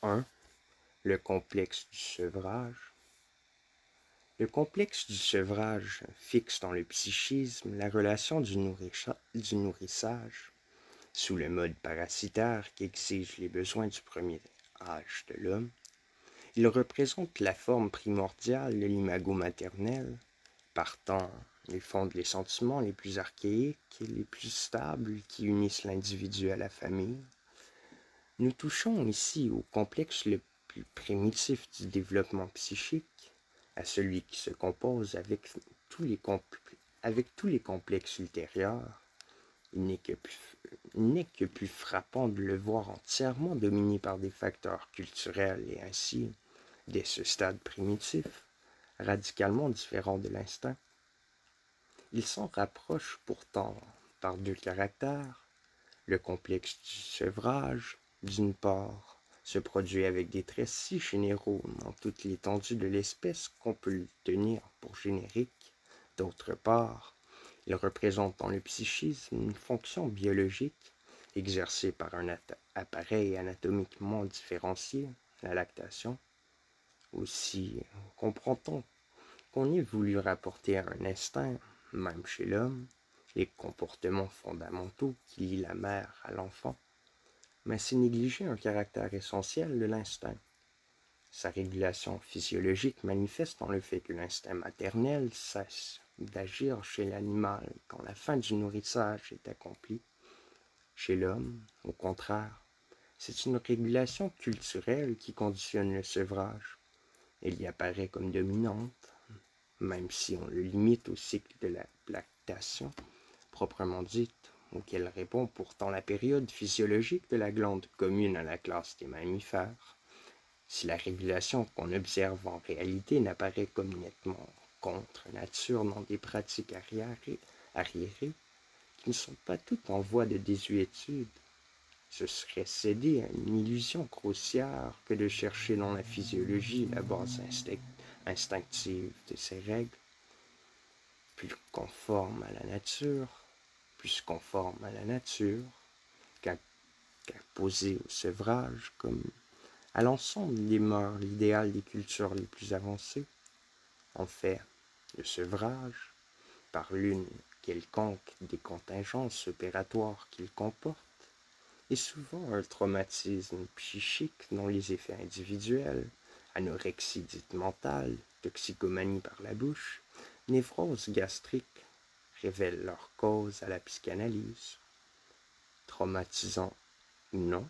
1. Le complexe du sevrage. Le complexe du sevrage fixe dans le psychisme la relation du nourrissage sous le mode parasitaire qui exige les besoins du premier âge de l'homme. Il représente la forme primordiale de l'imago maternel, partant, il fonde les sentiments les plus archaïques et les plus stables qui unissent l'individu à la famille. Nous touchons ici au complexe le plus primitif du développement psychique, à celui qui se compose avec tous les complexes ultérieurs. Il n'est que plus frappant de le voir entièrement dominé par des facteurs culturels et ainsi, dès ce stade primitif, radicalement différent de l'instinct. Il s'en rapproche pourtant par deux caractères. Le complexe du sevrage, d'une part, se produit avec des traits si généraux dans toute l'étendue de l'espèce qu'on peut le tenir pour générique. D'autre part, il représente dans le psychisme une fonction biologique exercée par un appareil anatomiquement différencié, la lactation. Aussi, comprend-on qu'on ait voulu rapporter à un instinct, même chez l'homme, les comportements fondamentaux qui lient la mère à l'enfant, mais c'est négliger un caractère essentiel de l'instinct. Sa régulation physiologique manifeste dans le fait que l'instinct maternel cesse d'agir chez l'animal quand la fin du nourrissage est accomplie. Chez l'homme, au contraire, c'est une régulation culturelle qui conditionne le sevrage. Elle y apparaît comme dominante, même si on le limite au cycle de la lactation, proprement dite, auquel répond pourtant la période physiologique de la glande commune à la classe des mammifères. Si la régulation qu'on observe en réalité n'apparaît comme nettement contre nature dans des pratiques arriérées, qui ne sont pas toutes en voie de désuétude, ce serait céder à une illusion grossière que de chercher dans la physiologie la base instinctive de ces règles, plus conformes à la nature, qu'imposées au sevrage, comme à l'ensemble des mœurs, l'idéal des cultures les plus avancées. En fait, le sevrage, par l'une quelconque des contingences opératoires qu'il comporte, est souvent un traumatisme psychique dont les effets individuels, anorexie dite mentale, toxicomanie par la bouche, névrose gastrique, révèlent leur cause à la psychanalyse. Traumatisant ou non,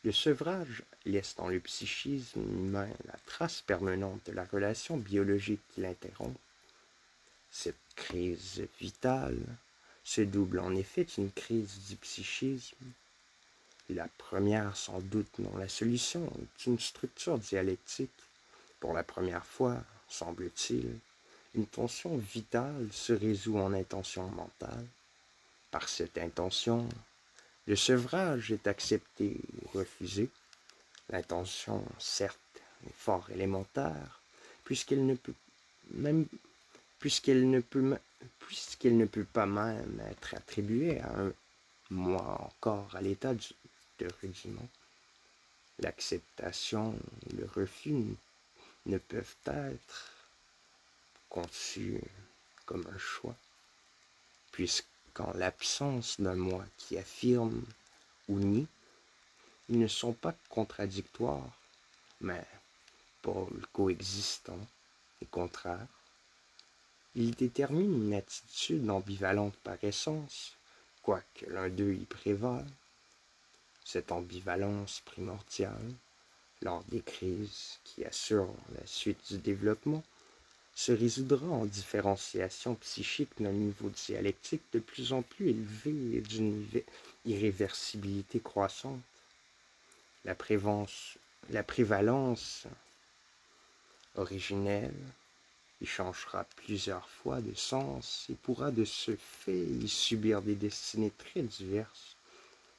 le sevrage laisse dans le psychisme humain la trace permanente de la relation biologique qui l'interrompt. Cette crise vitale se double en effet d'une crise du psychisme. La première, sans doute, dont la solution est une structure dialectique. Pour la première fois, semble-t-il, une tension vitale se résout en intention mentale. Par cette intention, le sevrage est accepté ou refusé. L'intention, certes, est fort élémentaire, puisqu'elle ne peut même puisqu'elle ne peut pas même être attribuée à un moi encore à l'état de rudiment. L'acceptation et le refus ne peuvent être conçus comme un choix, puisqu'en l'absence d'un moi qui affirme ou nie, ils ne sont pas contradictoires, mais pôles coexistants et contraires. Ils déterminent une attitude ambivalente par essence, quoique l'un d'eux y prévale. Cette ambivalence primordiale, lors des crises qui assurent la suite du développement, se résoudra en différenciation psychique d'un niveau dialectique de plus en plus élevé et d'une irréversibilité croissante. La prévalence originelle y changera plusieurs fois de sens et pourra de ce fait y subir des destinées très diverses.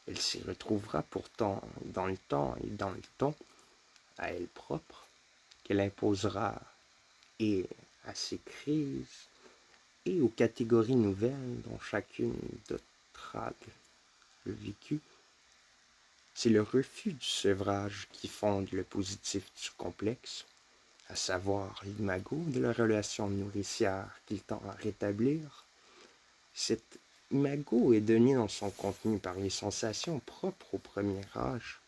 Elle s'y retrouvera pourtant dans le temps et dans le ton, à elle propre, qu'elle imposera et à ses crises et aux catégories nouvelles dont chacune dotera le vécu. C'est le refus du sevrage qui fonde le positif du complexe, à savoir l'imago de la relation nourricière qu'il tend à rétablir. Cet imago est donné dans son contenu par les sensations propres au premier âge,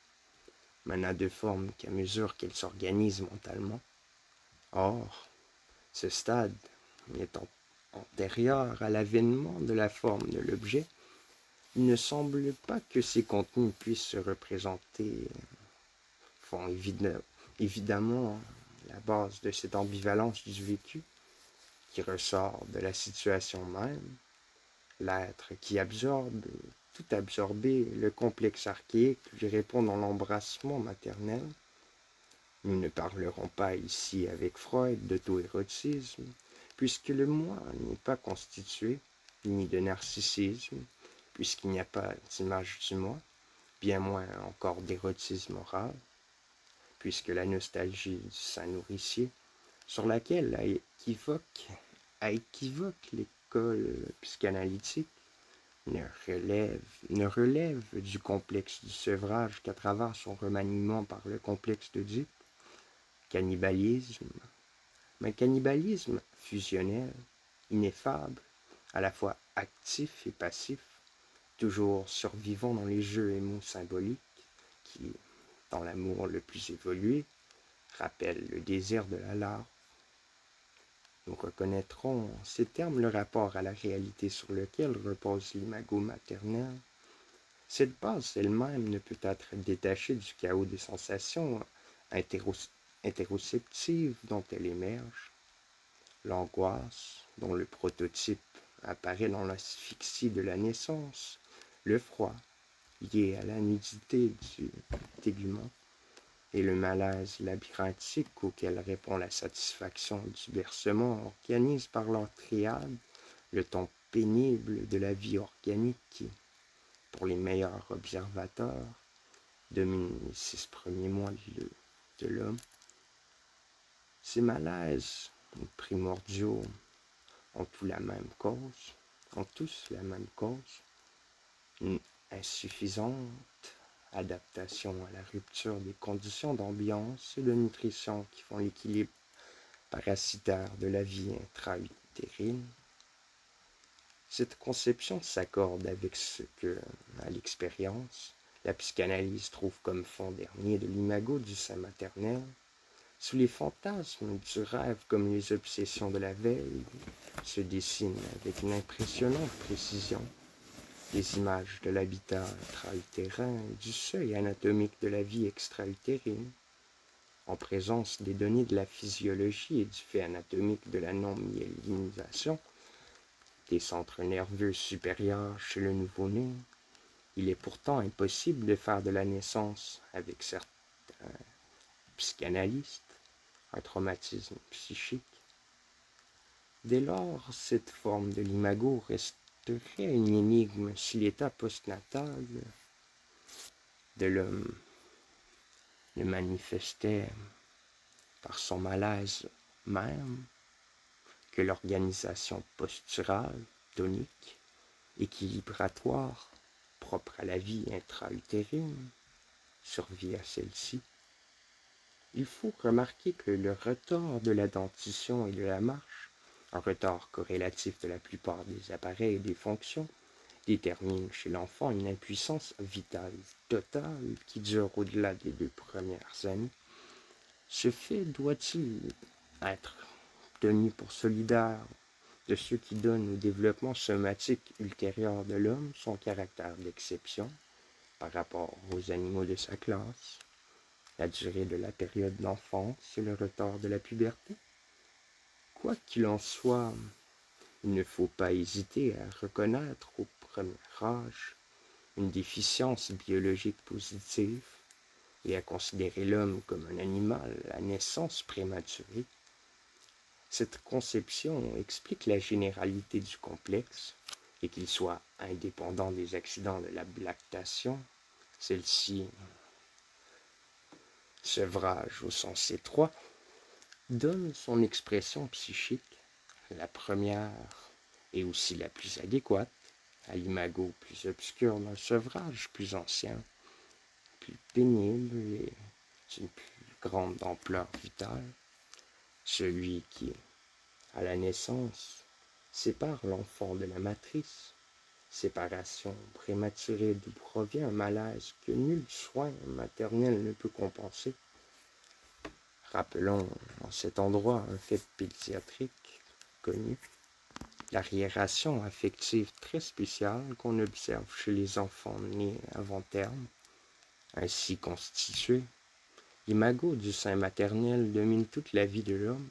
mais n'a de forme qu'à mesure qu'elle s'organise mentalement. Or, ce stade étant antérieur à l'avènement de la forme de l'objet, il ne semble pas que ces contenus puissent se représenter, font évidemment la base de cette ambivalence du vécu qui ressort de la situation même, l'être qui absorbe, tout absorbé, le complexe archaïque lui répond dans l'embrassement maternel. Nous ne parlerons pas ici avec Freud d'auto-érotisme, puisque le moi n'est pas constitué, ni de narcissisme, puisqu'il n'y a pas d'image du moi, bien moins encore d'érotisme oral, puisque la nostalgie du sein nourricier, sur laquelle a équivoque l'école psychanalytique, ne relève du complexe du sevrage qu'à travers son remaniement par le complexe d'Oedipe, cannibalisme, mais cannibalisme fusionnel, ineffable, à la fois actif et passif, toujours survivant dans les jeux et mots symboliques, qui, dans l'amour le plus évolué, rappellent le désir de la larve. Nous reconnaîtrons en ces termes le rapport à la réalité sur lequel repose l'imago maternel. Cette base elle-même ne peut être détachée du chaos des sensations interoceptives dont elle émerge. L'angoisse, dont le prototype apparaît dans l'asphyxie de la naissance, le froid, lié à la nudité du tégument, et le malaise labyrinthique auquel répond la satisfaction du bercement organisent par leur triade le ton pénible de la vie organique qui, pour les meilleurs observateurs, domine les 6 premiers mois de l'homme. Ces malaises primordiaux ont tous la même cause, une insuffisante adaptation à la rupture des conditions d'ambiance et de nutrition qui font l'équilibre parasitaire de la vie intra-utérine. Cette conception s'accorde avec ce que, à l'expérience, la psychanalyse trouve comme fond dernier de l'imago du sein maternel. Sous les fantasmes du rêve comme les obsessions de la veille se dessinent avec une impressionnante précision les images de l'habitat intra-utérin et du seuil anatomique de la vie extra-utérine, en présence des données de la physiologie et du fait anatomique de la non-myélinisation des centres nerveux supérieurs chez le nouveau-né. Il est pourtant impossible de faire de la naissance, avec certains psychanalystes, un traumatisme psychique. Dès lors, cette forme de l'imago resterait une énigme si l'état postnatal de l'homme ne manifestait par son malaise même que l'organisation posturale, tonique, équilibratoire, propre à la vie intra-utérine, survit à celle-ci. Il faut remarquer que le retard de la dentition et de la marche, un retard corrélatif de la plupart des appareils et des fonctions, détermine chez l'enfant une impuissance vitale totale qui dure au-delà des 2 premières années. Ce fait doit-il être tenu pour solidaire de ceux qui donnent au développement somatique ultérieur de l'homme son caractère d'exception par rapport aux animaux de sa classe, la durée de la période d'enfance et le retard de la puberté? Quoi qu'il en soit, il ne faut pas hésiter à reconnaître au premier âge une déficience biologique positive et à considérer l'homme comme un animal à naissance prématurée. Cette conception explique la généralité du complexe et qu'il soit indépendant des accidents de la lactation, celle-ci, sevrage au sens étroit, donne son expression psychique, la première et aussi la plus adéquate, à l'imago plus obscur d'un sevrage plus ancien, plus pénible et d'une plus grande ampleur vitale, celui qui, à la naissance, sépare l'enfant de la matrice, séparation prématurée d'où provient un malaise que nul soin maternel ne peut compenser. Rappelons en cet endroit un fait pédiatrique connu, l'arriération affective très spéciale qu'on observe chez les enfants nés avant terme. Ainsi constitués, l'imago du sein maternel domine toute la vie de l'homme.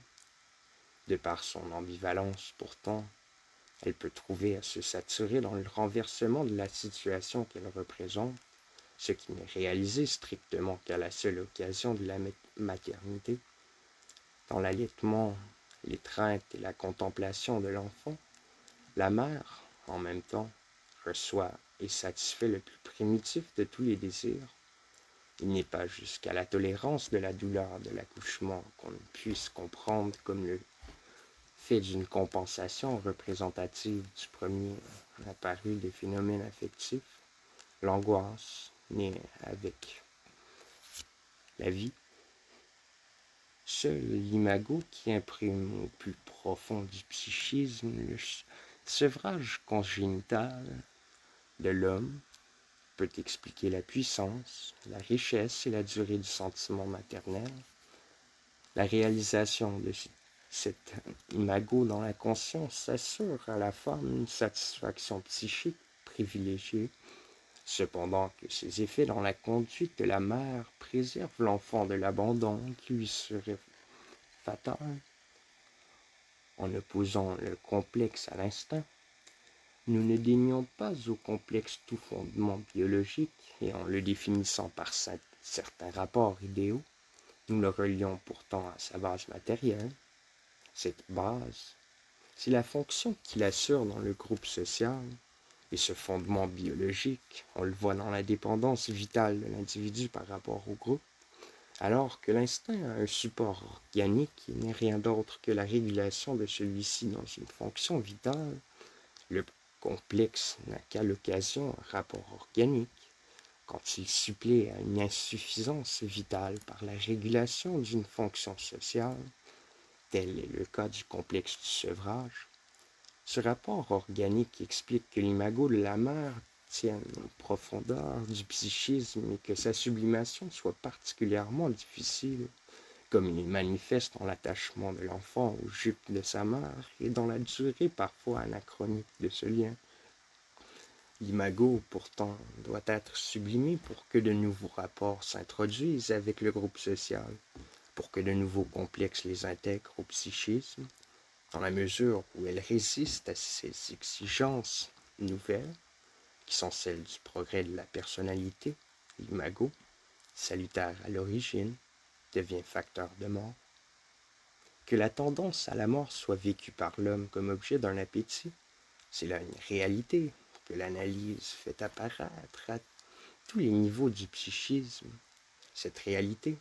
De par son ambivalence pourtant, elle peut trouver à se saturer dans le renversement de la situation qu'elle représente, ce qui n'est réalisé strictement qu'à la seule occasion de la maternité. Dans l'allaitement, l'étreinte et la contemplation de l'enfant, la mère, en même temps, reçoit et satisfait le plus primitif de tous les désirs. Il n'est pas jusqu'à la tolérance de la douleur de l'accouchement qu'on ne puisse comprendre comme le fait d'une compensation représentative du premier apparu des phénomènes affectifs, l'angoisse née avec la vie. Seul l'imago qui imprime au plus profond du psychisme le sevrage congénital de l'homme peut expliquer la puissance, la richesse et la durée du sentiment maternel. La réalisation de cet imago dans la conscience assure à la femme une satisfaction psychique privilégiée, cependant que ses effets dans la conduite de la mère préservent l'enfant de l'abandon qui lui serait fatal. En opposant le complexe à l'instinct, nous ne dénions pas au complexe tout fondement biologique et en le définissant par certains rapports idéaux, nous le relions pourtant à sa base matérielle. Cette base, c'est la fonction qu'il assure dans le groupe social, et ce fondement biologique, on le voit dans la dépendance vitale de l'individu par rapport au groupe, alors que l'instinct a un support organique qui n'est rien d'autre que la régulation de celui-ci dans une fonction vitale. Le complexe n'a qu'à l'occasion un rapport organique, quand il supplée à une insuffisance vitale par la régulation d'une fonction sociale. Tel est le cas du complexe du sevrage. Ce rapport organique explique que l'imago de la mère tienne aux profondeurs du psychisme et que sa sublimation soit particulièrement difficile, comme il est manifeste dans l'attachement de l'enfant aux jupes de sa mère et dans la durée parfois anachronique de ce lien. L'imago, pourtant, doit être sublimé pour que de nouveaux rapports s'introduisent avec le groupe social, pour que de nouveaux complexes les intègrent au psychisme, dans la mesure où elles résistent à ces exigences nouvelles, qui sont celles du progrès de la personnalité. L'imago, salutaire à l'origine, devient facteur de mort. Que la tendance à la mort soit vécue par l'homme comme objet d'un appétit, c'est là une réalité que l'analyse fait apparaître à tous les niveaux du psychisme. Cette réalité,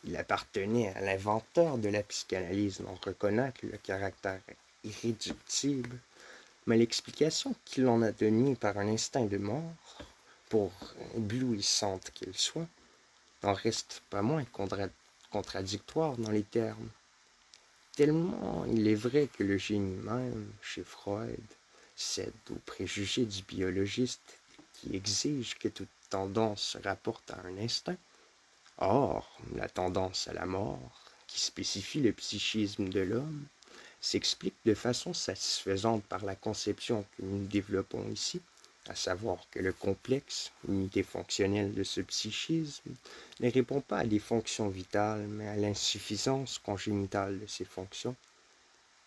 il appartenait à l'inventeur de la psychanalyse d'en reconnaître le caractère irréductible, mais l'explication qu'il en a donnée par un instinct de mort, pour éblouissante qu'elle soit, n'en reste pas moins contradictoire dans les termes. Tellement il est vrai que le génie même, chez Freud, cède aux préjugés du biologiste qui exige que toute tendance se rapporte à un instinct. Or, la tendance à la mort, qui spécifie le psychisme de l'homme, s'explique de façon satisfaisante par la conception que nous développons ici, à savoir que le complexe, unité fonctionnelle de ce psychisme, ne répond pas à des fonctions vitales, mais à l'insuffisance congénitale de ces fonctions.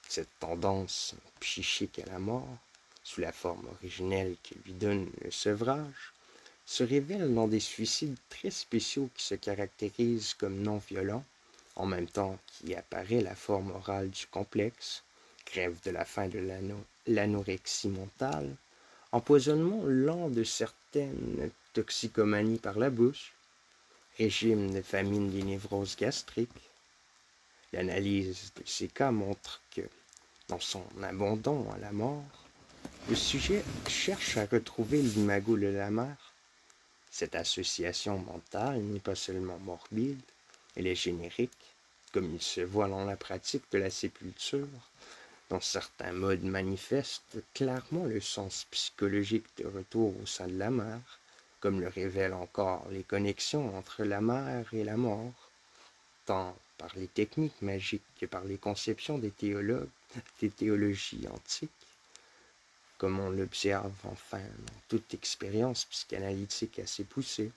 Cette tendance psychique à la mort, sous la forme originelle que lui donne le sevrage, se révèle dans des suicides très spéciaux qui se caractérisent comme non violents, en même temps qu'y apparaît la forme orale du complexe, grève de la faim de l'anorexie mentale, empoisonnement lent de certaines toxicomanies par la bouche, régime de famine des névroses gastriques. L'analyse de ces cas montre que, dans son abandon à la mort, le sujet cherche à retrouver l'imago de la mère. Cette association mentale n'est pas seulement morbide, elle est générique, comme il se voit dans la pratique de la sépulture, dont certains modes manifestent clairement le sens psychologique de retour au sein de la mère, comme le révèlent encore les connexions entre la mère et la mort, tant par les techniques magiques que par les conceptions des théologues, des théologies antiques, comme on l'observe enfin dans toute expérience psychanalytique assez poussée,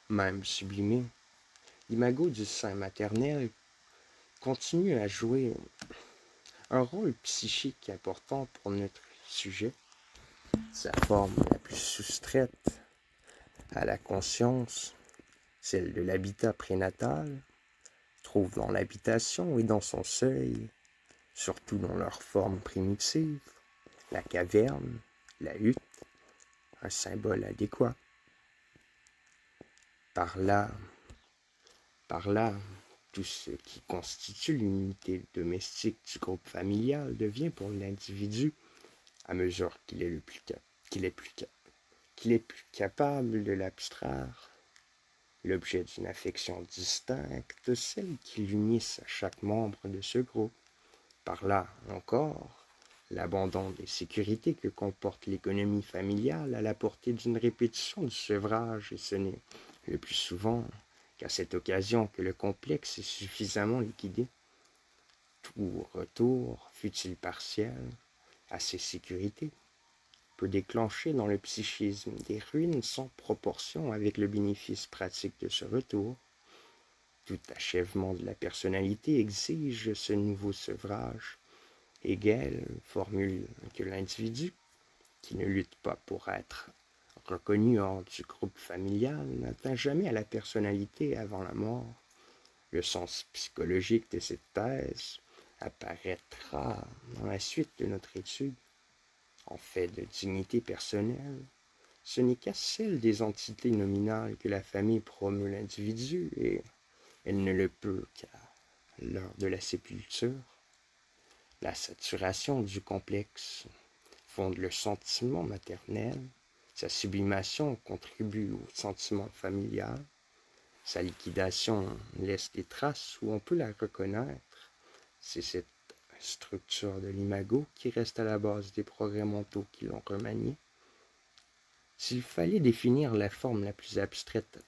même sublimée. L'imago du sein maternel continue à jouer un rôle psychique important pour notre sujet. Sa forme la plus soustraite à la conscience, celle de l'habitat prénatal, trouve dans l'habitation et dans son seuil, surtout dans leur forme primitive, la caverne, la hutte, un symbole adéquat. Par là, tout ce qui constitue l'unité domestique du groupe familial devient pour l'individu, à mesure qu'il est plus capable de l'abstraire, l'objet d'une affection distincte de celle qui l'unissent à chaque membre de ce groupe. Par là encore, l'abandon des sécurités que comporte l'économie familiale à la portée d'une répétition du sevrage, et ce n'est le plus souvent qu'à cette occasion que le complexe est suffisamment liquidé. Tout retour, fût-il partiel, à ces sécurités, peut déclencher dans le psychisme des ruines sans proportion avec le bénéfice pratique de ce retour. Tout achèvement de la personnalité exige ce nouveau sevrage. Hegel formule que l'individu, qui ne lutte pas pour être reconnu hors du groupe familial, n'atteint jamais à la personnalité avant la mort. Le sens psychologique de cette thèse apparaîtra dans la suite de notre étude. En fait de dignité personnelle, ce n'est qu'à celle des entités nominales que la famille promeut l'individu, et elle ne le peut qu'à l'heure de la sépulture. La saturation du complexe fonde le sentiment maternel, sa sublimation contribue au sentiment familial, sa liquidation laisse des traces où on peut la reconnaître. C'est cette structure de l'imago qui reste à la base des progrès mentaux qui l'ont remanié. S'il fallait définir la forme la plus abstraite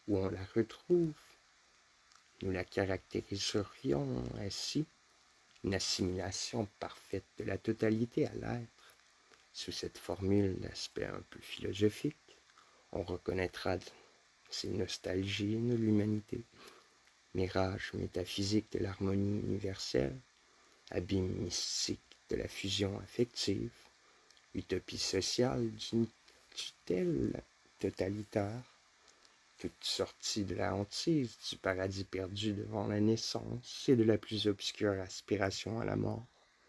où on la retrouve, nous la caractériserions ainsi: une assimilation parfaite de la totalité à l'être. Sous cette formule d'aspect un peu philosophique, on reconnaîtra ces nostalgies de l'humanité, mirage métaphysique de l'harmonie universelle, abîme mystique de la fusion affective, utopie sociale d'une tutelle totalitaire, toute sortie de la hantise du paradis perdu devant la naissance et de la plus obscure aspiration à la mort.